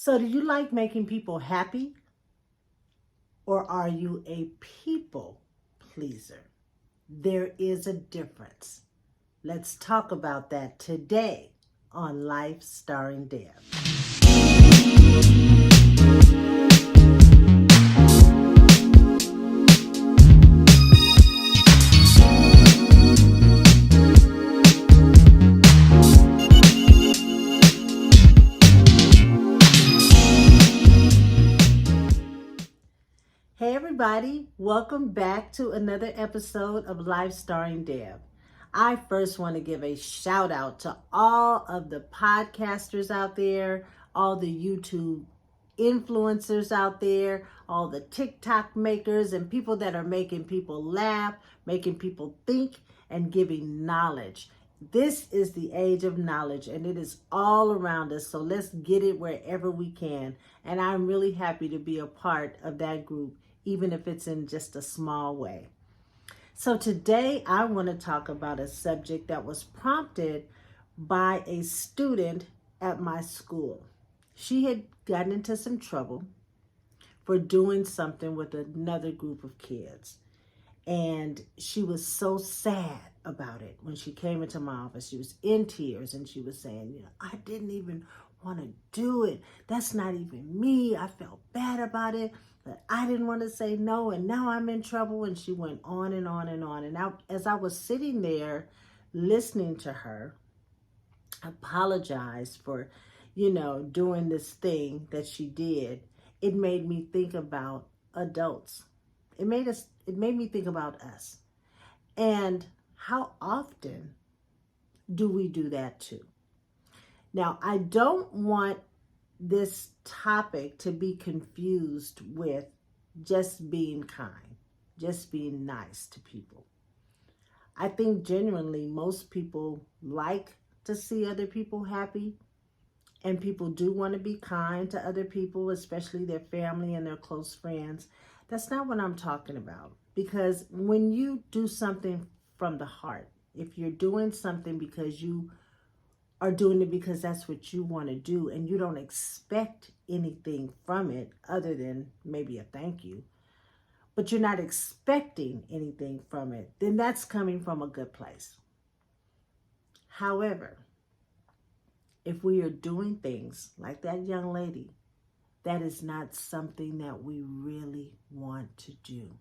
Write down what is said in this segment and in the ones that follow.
So, do you like making people happy, or are you a people pleaser? There is a difference. Let's talk about that today on Life Starring Deb. Hey everybody, welcome back to another episode of Life Starring Deb. I first want to give a shout out to all of the podcasters out there, all the YouTube influencers out there, all the TikTok makers and people that are making people laugh, making people think, and giving knowledge. This is the age of knowledge and it is all around us. So let's get it wherever we can. And I'm really happy to be a part of that group, even if it's in just a small way. So today I want to talk about a subject that was prompted by a student at my school. She had gotten into some trouble for doing something with another group of kids. And she was so sad about it. When she came into my office, she was in tears and she was saying, I didn't even want to do it. That's not even me. I felt bad about it, but I didn't want to say no. And now I'm in trouble. And she went on and on and on. And as I was sitting there listening to her apologize for, doing this thing that she did, it made me think about adults. It made me think about us. And how often do we do that too? Now, I don't want this topic to be confused with just being kind, just being nice to people. I think genuinely most people like to see other people happy, and people do want to be kind to other people, especially their family and their close friends. That's not what I'm talking about. Because when you do something from the heart, if you're doing something because you are doing it because that's what you want to do and you don't expect anything from it other than maybe a thank you, but you're not expecting anything from it, then that's coming from a good place. However, if we are doing things like that young lady, that is not something that we really want to do,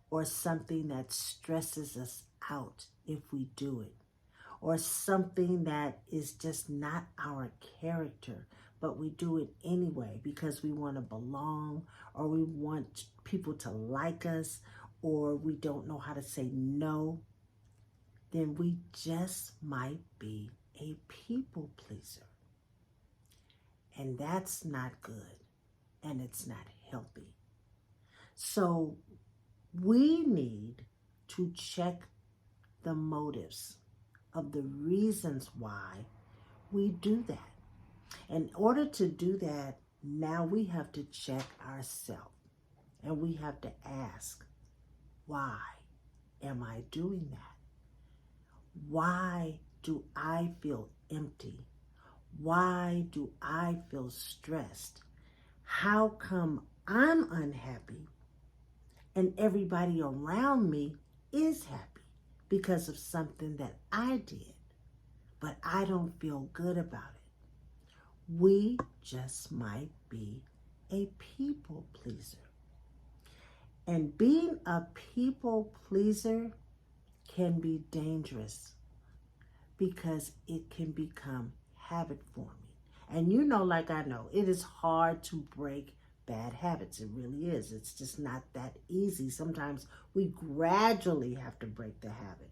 or something that stresses us out if we do it, or something that is just not our character, but we do it anyway because we want to belong, or we want people to like us, or we don't know how to say no, then we just might be a people pleaser. And that's not good, and it's not healthy. So we need to check the motives of the reasons why we do that. In order to do that, now we have to check ourselves, and we have to ask, why am I doing that? Why do I feel empty? Why do I feel stressed? How come I'm unhappy and everybody around me is happy because of something that I did, but I don't feel good about it? We just might be a people pleaser. And being a people pleaser can be dangerous because it can become habit forming. And like I know, it is hard to break bad habits. It really is. It's just not that easy. Sometimes we gradually have to break the habit.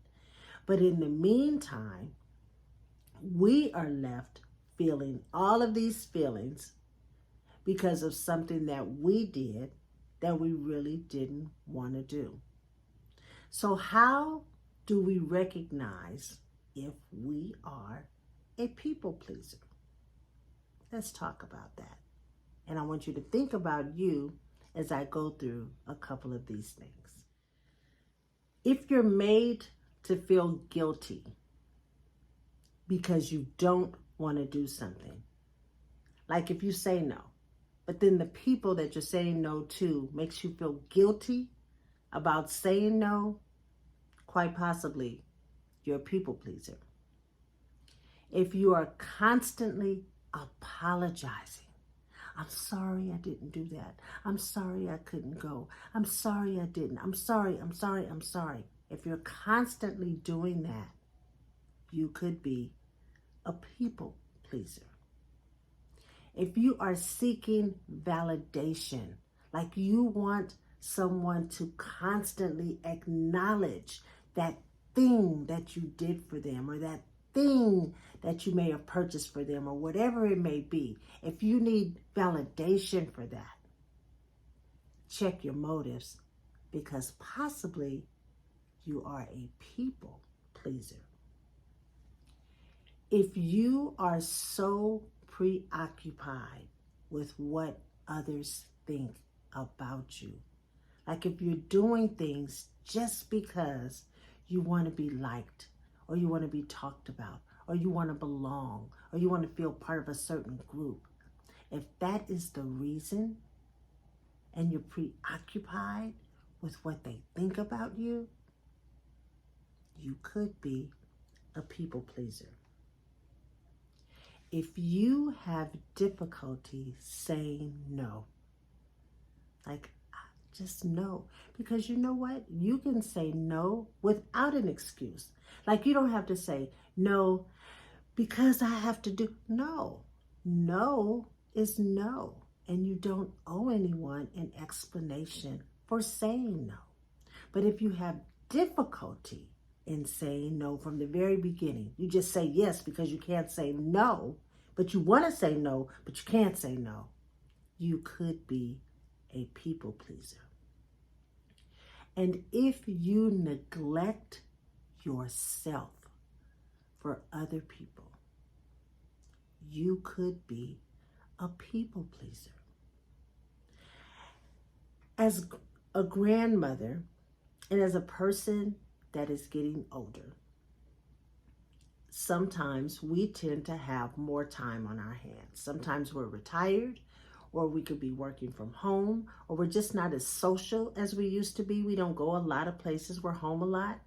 But in the meantime, we are left feeling all of these feelings because of something that we did that we really didn't want to do. So how do we recognize if we are a people pleaser? Let's talk about that. And I want you to think about you as I go through a couple of these things. If you're made to feel guilty because you don't want to do something, Like if you say no, but then the people that you're saying no to makes you feel guilty about saying no, quite possibly you're a people pleaser. If you are constantly apologizing, I'm sorry I didn't do that. I'm sorry I couldn't go. I'm sorry I didn't. I'm sorry, I'm sorry, I'm sorry. If you're constantly doing that, you could be a people pleaser. If you are seeking validation, like you want someone to constantly acknowledge that thing that you did for them or that thing that you may have purchased for them or whatever it may be, if you need validation for that, check your motives because possibly you are a people pleaser. If you are so preoccupied with what others think about you, like if you're doing things just because you want to be liked or you want to be talked about or you want to belong or you want to feel part of a certain group, if that is the reason and you're preoccupied with what they think about you, you could be a people pleaser. If you have difficulty saying no, like just no, because you know what? You can say no without an excuse. Like you don't have to say no because I have to do. No, no is no. And you don't owe anyone an explanation for saying no. But if you have difficulty in saying no from the very beginning, you just say yes because you can't say no, but you want to say no, but you can't say no, you could be a people pleaser. And if you neglect yourself for other people, you could be a people pleaser. As a grandmother and as a person that is getting older, sometimes we tend to have more time on our hands. Sometimes we're retired, or we could be working from home, or we're just not as social as we used to be. We don't go a lot of places. We're home a lot.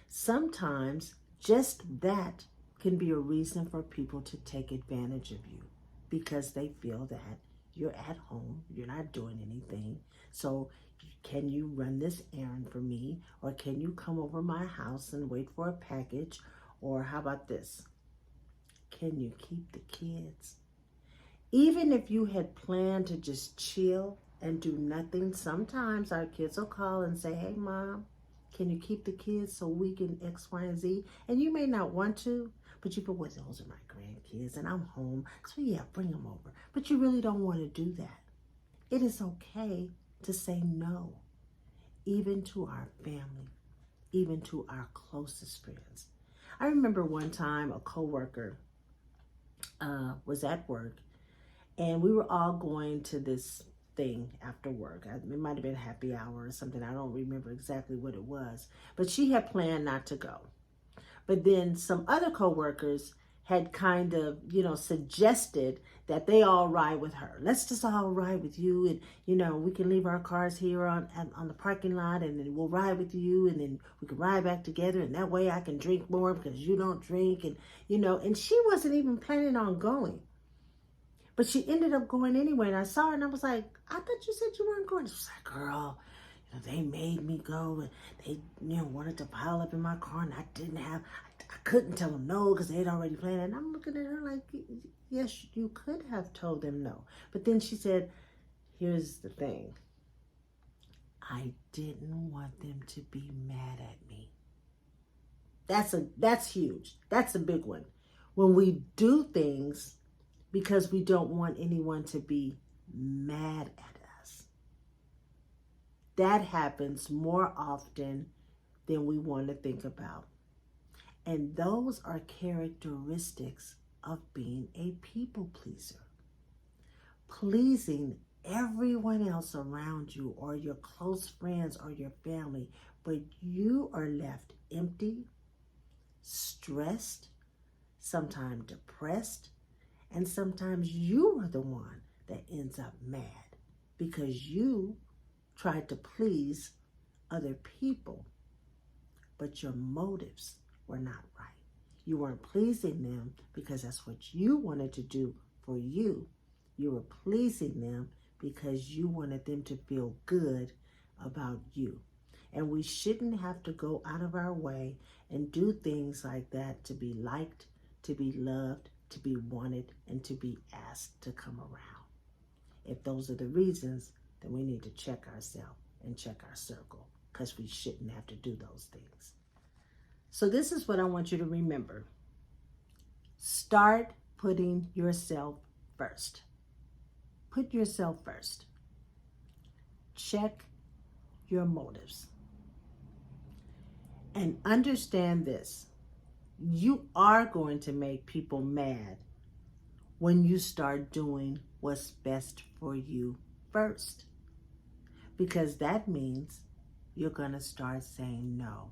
Sometimes just that can be a reason for people to take advantage of you because they feel that you're at home, you're not doing anything. So can you run this errand for me? Or can you come over my house and wait for a package? Or how about this? Can you keep the kids? Even if you had planned to just chill and do nothing, sometimes our kids will call and say, hey, Mom, can you keep the kids so we can X, Y, and Z? And you may not want to, but you go, well, those are my grandkids and I'm home. So yeah, bring them over. But you really don't want to do that. It is okay to say no, even to our family, even to our closest friends. I remember one time a coworker was at work and we were all going to this thing after work. It might have been happy hour or something. I don't remember exactly what it was, but she had planned not to go. But then some other coworkers had kind of, suggested that they all ride with her. Let's just all ride with you, and we can leave our cars here on the parking lot, and then we'll ride with you, and then we can ride back together, and that way I can drink more because you don't drink, and and she wasn't even planning on going. But she ended up going anyway, and I saw her, and I was like, I thought you said you weren't going. She was like, girl, they made me go, and they, wanted to pile up in my car, and I couldn't tell them no because they had already planned it. And I'm looking at her like, yes, you could have told them no. But then she said, here's the thing. I didn't want them to be mad at me. That's huge. That's a big one. When we do things because we don't want anyone to be mad at us. That happens more often than we want to think about. And those are characteristics of being a people pleaser. Pleasing everyone else around you or your close friends or your family, but you are left empty, stressed, sometimes depressed, And sometimes you are the one that ends up mad because you tried to please other people, but your motives were not right. You weren't pleasing them because that's what you wanted to do for you. You were pleasing them because you wanted them to feel good about you. And we shouldn't have to go out of our way and do things like that to be liked, to be loved, to be wanted, and to be asked to come around. If those are the reasons, then we need to check ourselves and check our circle, because we shouldn't have to do those things. So this is what I want you to remember. Start putting yourself first. Put yourself first. Check your motives. And understand this. You are going to make people mad when you start doing what's best for you first. Because that means you're going to start saying no.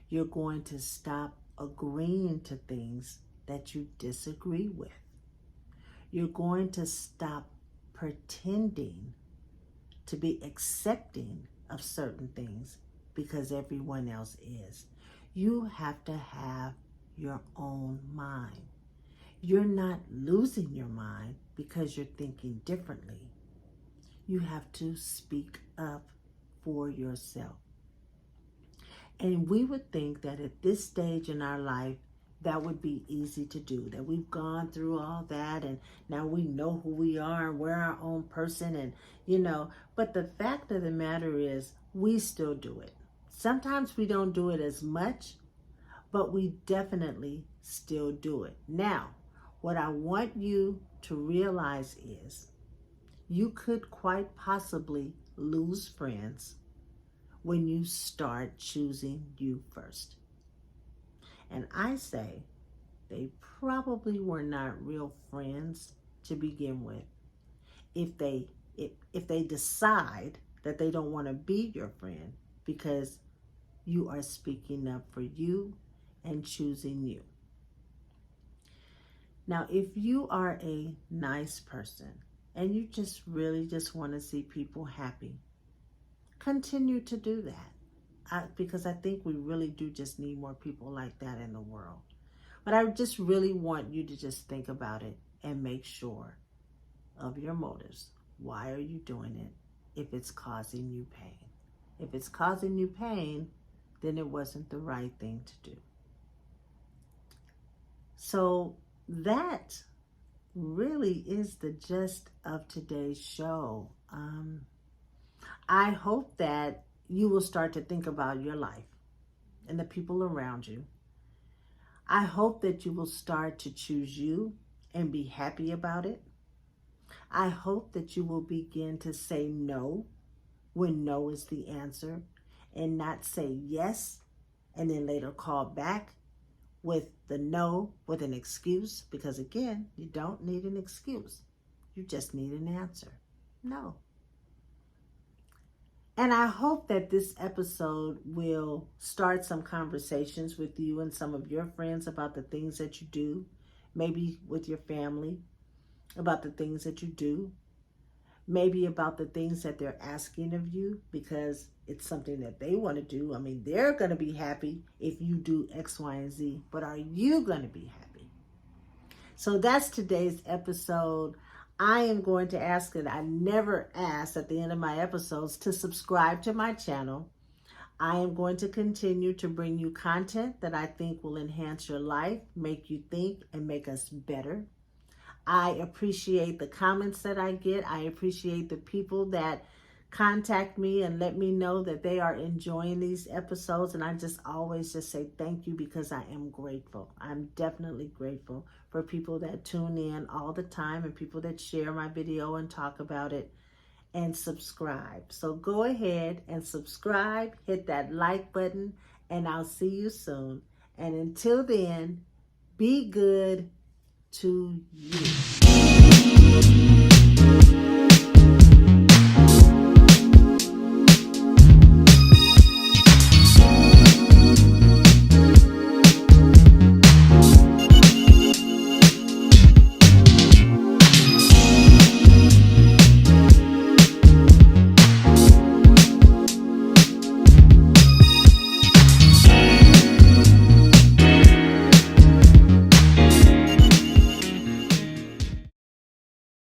You're going to stop agreeing to things that you disagree with. You're going to stop pretending to be accepting of certain things because everyone else is. You have to have your own mind. You're not losing your mind because you're thinking differently. You have to speak up for yourself. And we would think that at this stage in our life, that would be easy to do, that we've gone through all that and now we know who we are and we're our own person and, but the fact of the matter is we still do it. Sometimes we don't do it as much, but we definitely still do it. Now, what I want you to realize is you could quite possibly lose friends when you start choosing you first. And I say they probably were not real friends to begin with. If they decide that they don't want to be your friend because you are speaking up for you and choosing you. Now, if you are a nice person and you just really just want to see people happy, continue to do that. Because I think we really do just need more people like that in the world. But I just really want you to just think about it and make sure of your motives. Why are you doing it if it's causing you pain? If it's causing you pain, then it wasn't the right thing to do. So that really is the gist of today's show. I hope that you will start to think about your life and the people around you. I hope that you will start to choose you and be happy about it. I hope that you will begin to say no when no is the answer and not say yes and then later call back with the no with an excuse, because again, you don't need an excuse. You just need an answer. No. And I hope that this episode will start some conversations with you and some of your friends about the things that you do, maybe with your family, about the things that you do, maybe about the things that they're asking of you because it's something that they want to do. I mean, they're going to be happy if you do X, Y, and Z, but are you going to be happy? So that's today's episode. I am going to ask that I never ask at the end of my episodes to subscribe to my channel. I am going to continue to bring you content that I think will enhance your life, make you think, and make us better. I appreciate the comments that I get. I appreciate the people that contact me and let me know that they are enjoying these episodes. And I just always just say thank you because I am grateful. I'm definitely grateful for people that tune in all the time and people that share my video and talk about it and subscribe. So go ahead and subscribe, hit that like button, and I'll see you soon. And until then, be good to you.